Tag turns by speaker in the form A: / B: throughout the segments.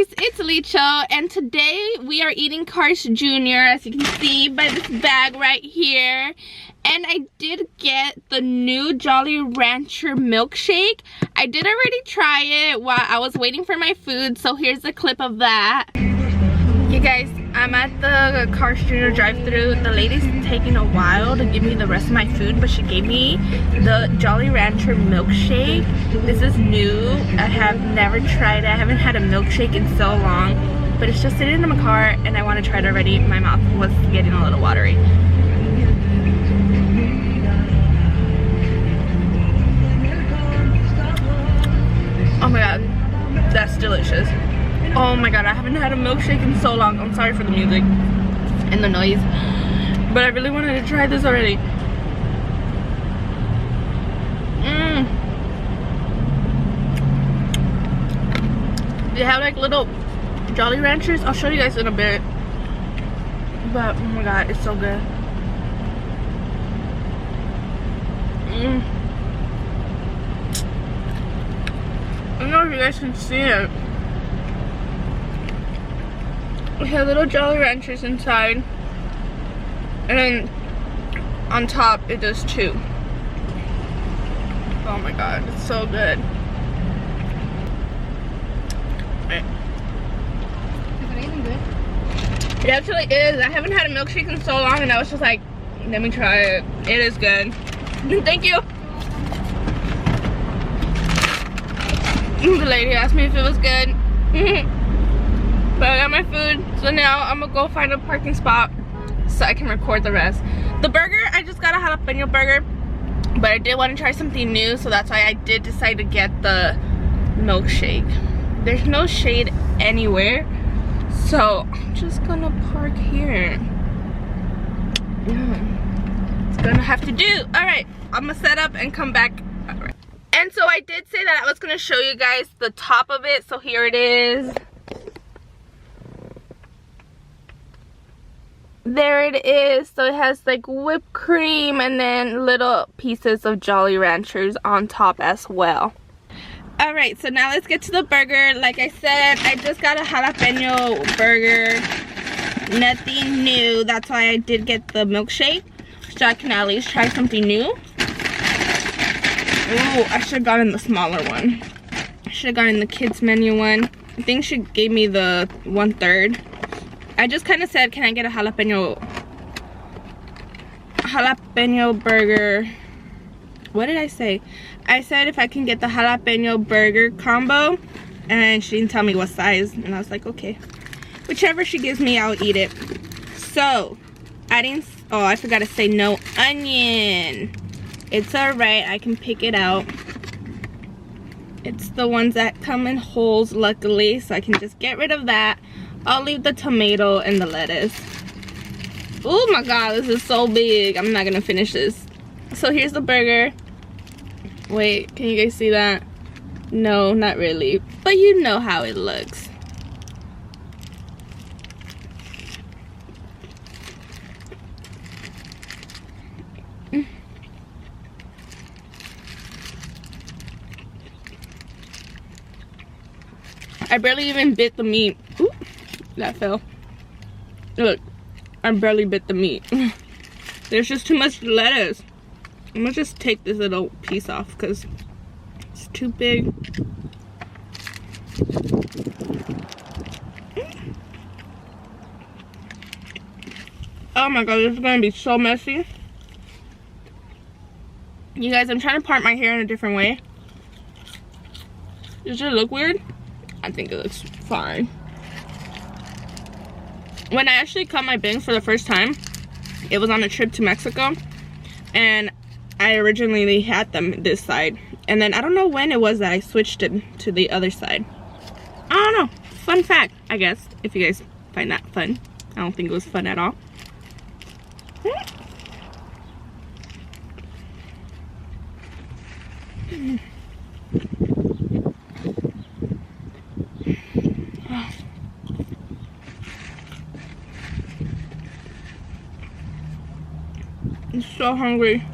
A: guys, it's Licho, and today we are eating Cars Jr. as you can see by this bag right here. And I did get the new Jolly Rancher milkshake. I did already try it while I was waiting for my food, so here's a clip of that. You guys, I'm at the Cars Jr. drive-thru. The lady's taking a while to give me the rest of my food, but she gave me the Jolly Rancher milkshake. This is new. I have never tried it. I haven't had a milkshake in so long, but it's just sitting in my car and I want to try it already. My mouth was getting a little watery. Oh my god, that's delicious. Oh my god, I haven't had a milkshake in so long. I'm sorry for the music and the noise, but I really wanted to try this already. They have like little Jolly Ranchers. I'll show you guys in a bit. But oh my god, it's so good. I don't know if you guys can see it. We have little Jolly Ranchers inside, and then on top it does too. Oh my god, it's so good. Right.
B: Is it even good?
A: It actually is. I haven't had a milkshake in so long, and I was just like, let me try it. It is good. Thank you. The lady asked me if it was good. But I got my food, so now I'm gonna go find a parking spot so I can record the rest. The burger, I just got a jalapeno burger, but I did want to try something new, so that's why I did decide to get the milkshake. There's no shade anywhere, so I'm just gonna park here. It's gonna have to do. Alright, I'm gonna set up and come back. Alright. And so I did say that I was gonna show you guys the top of it, so here it is. There it is. So it has like whipped cream and then little pieces of Jolly Ranchers on top as well. Alright, so now let's get to the burger. Like I said, I just got a jalapeno burger. Nothing new. That's why I did get the milkshake, so I can at least try something new. Ooh, I should have gotten the smaller one. I should have gotten the kids menu one. I think she gave me the 1/3. I just kind of said, can I get a jalapeno burger? What did I say? I said if I can get the jalapeno burger combo, and she didn't tell me what size, and I was like, okay, whichever she gives me, I'll eat it. So I forgot to say no onion. It's alright, I can pick it out. It's the ones that come in holes, luckily, so I can just get rid of that. I'll leave the tomato and the lettuce. Oh my god, this is so big. I'm not gonna finish this. So here's the burger. Wait, can you guys see that? No, not really. But you know how it looks. I barely even bit the meat. Ooh, that fell. Look, I barely bit the meat. There's just too much lettuce. I'm gonna just take this little piece off because it's too big. Oh my god, this is gonna be so messy. You guys, I'm trying to part my hair in a different way. Does it look weird? I think it looks fine. When I actually cut my bangs for the first time, it was on a trip to Mexico, and I originally had them this side, and then I don't know when it was that I switched it to the other side. I don't know. Fun fact, I guess, if you guys find that fun. I don't think it was fun at all. I'm so hungry.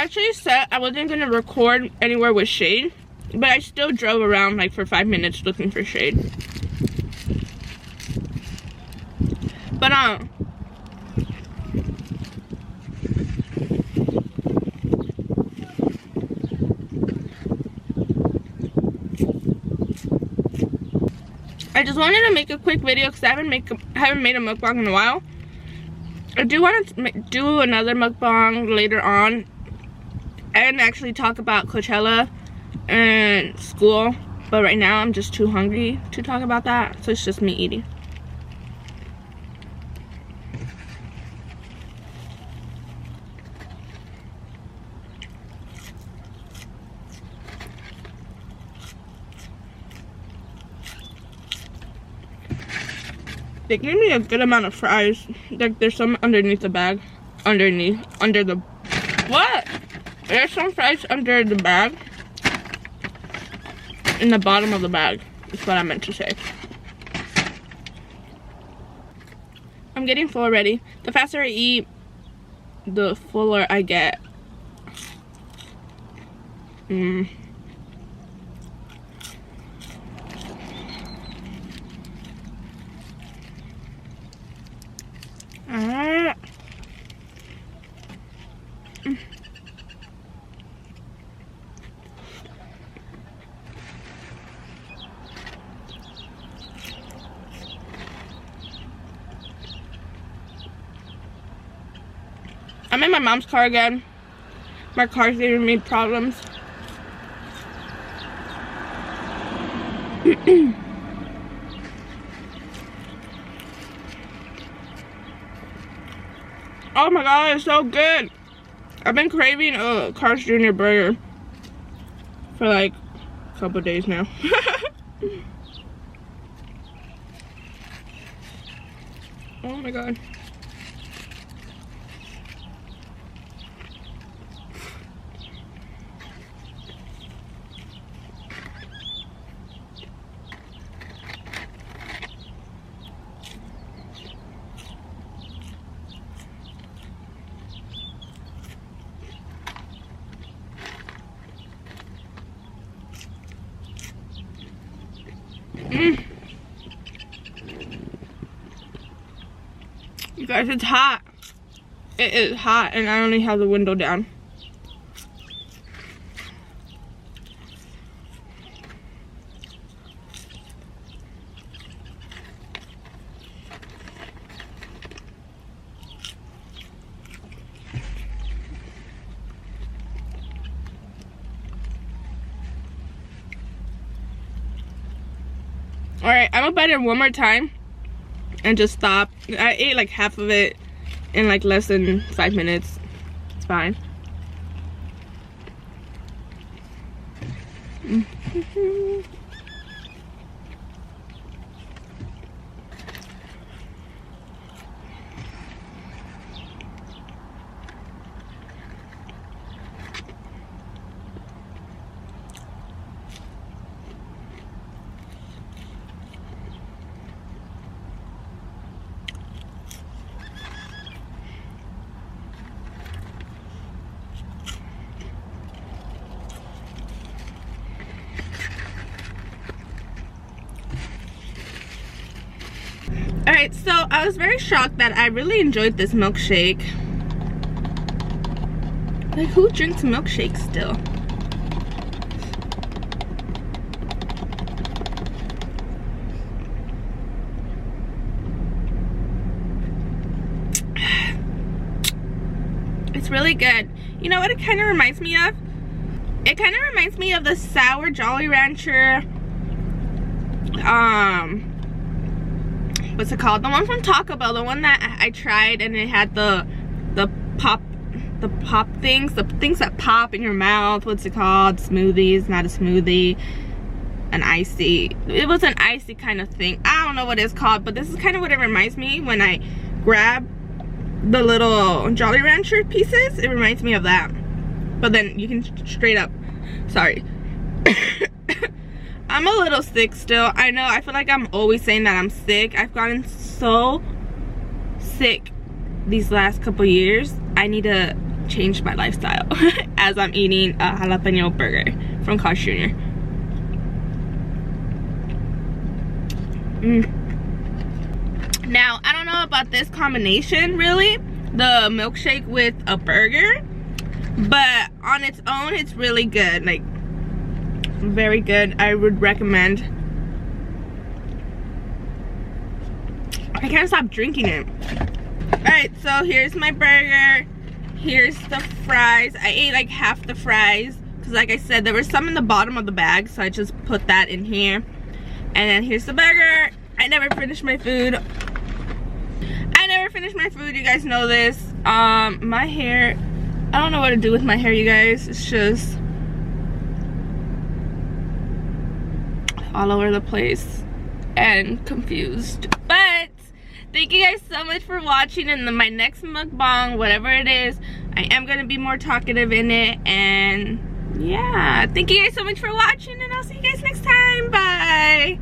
A: actually said I wasn't gonna record anywhere with shade, but I still drove around like for 5 minutes looking for shade. But I just wanted to make a quick video because I haven't made a mukbang in a while. I do want to do another mukbang later on and actually talk about Coachella and school, but right now I'm just too hungry to talk about that, so it's just me eating. They gave me a good amount of fries. Like there's some underneath the bag. Under the, what? There's some fries under the bag. In the bottom of the bag, is what I meant to say. I'm getting full already. The faster I eat, the fuller I get. I'm in my mom's car again. My car's giving me problems. Oh my god, it's so good. I've been craving a Carl's Jr. burger for like a couple days now. Oh my god. You guys, it's hot. It is hot and I only have the window down. Alright, I'm gonna bite it one more time and just stop. I ate like half of it in like less than 5 minutes. It's fine. Alright, so I was very shocked that I really enjoyed this milkshake. Like, who drinks milkshake still? It's really good. You know what it kind of reminds me of? It kind of reminds me of the sour Jolly Rancher, what's it called? The one from Taco Bell, the one that I tried and it had the pop things, the things that pop in your mouth. What's it called? Smoothies, not a smoothie. An icy. It was an icy kind of thing. I don't know what it's called, but this is kind of what it reminds me when I grab the little Jolly Rancher pieces. It reminds me of that. But then you can straight up, sorry. I'm a little sick still. I know, I feel like I'm always saying that I'm sick. I've gotten so sick these last couple years. I need to changed my lifestyle as I'm eating a jalapeno burger from Carl's Jr. Now, I don't know about this combination really, the milkshake with a burger, but on its own it's really good, like very good. I would recommend. I can't stop drinking it. Alright, so here's my burger. Here's the fries. I ate like half the fries because like I said, there was some in the bottom of the bag, so I just put that in here. And then here's the burger. I never finished my food. You guys know this. My hair, I don't know what to do with my hair, you guys. It's just all over the place and confused. But thank you guys so much for watching. And then my next mukbang, whatever it is, I am gonna be more talkative in it. And yeah, thank you guys so much for watching, and I'll see you guys next time. Bye.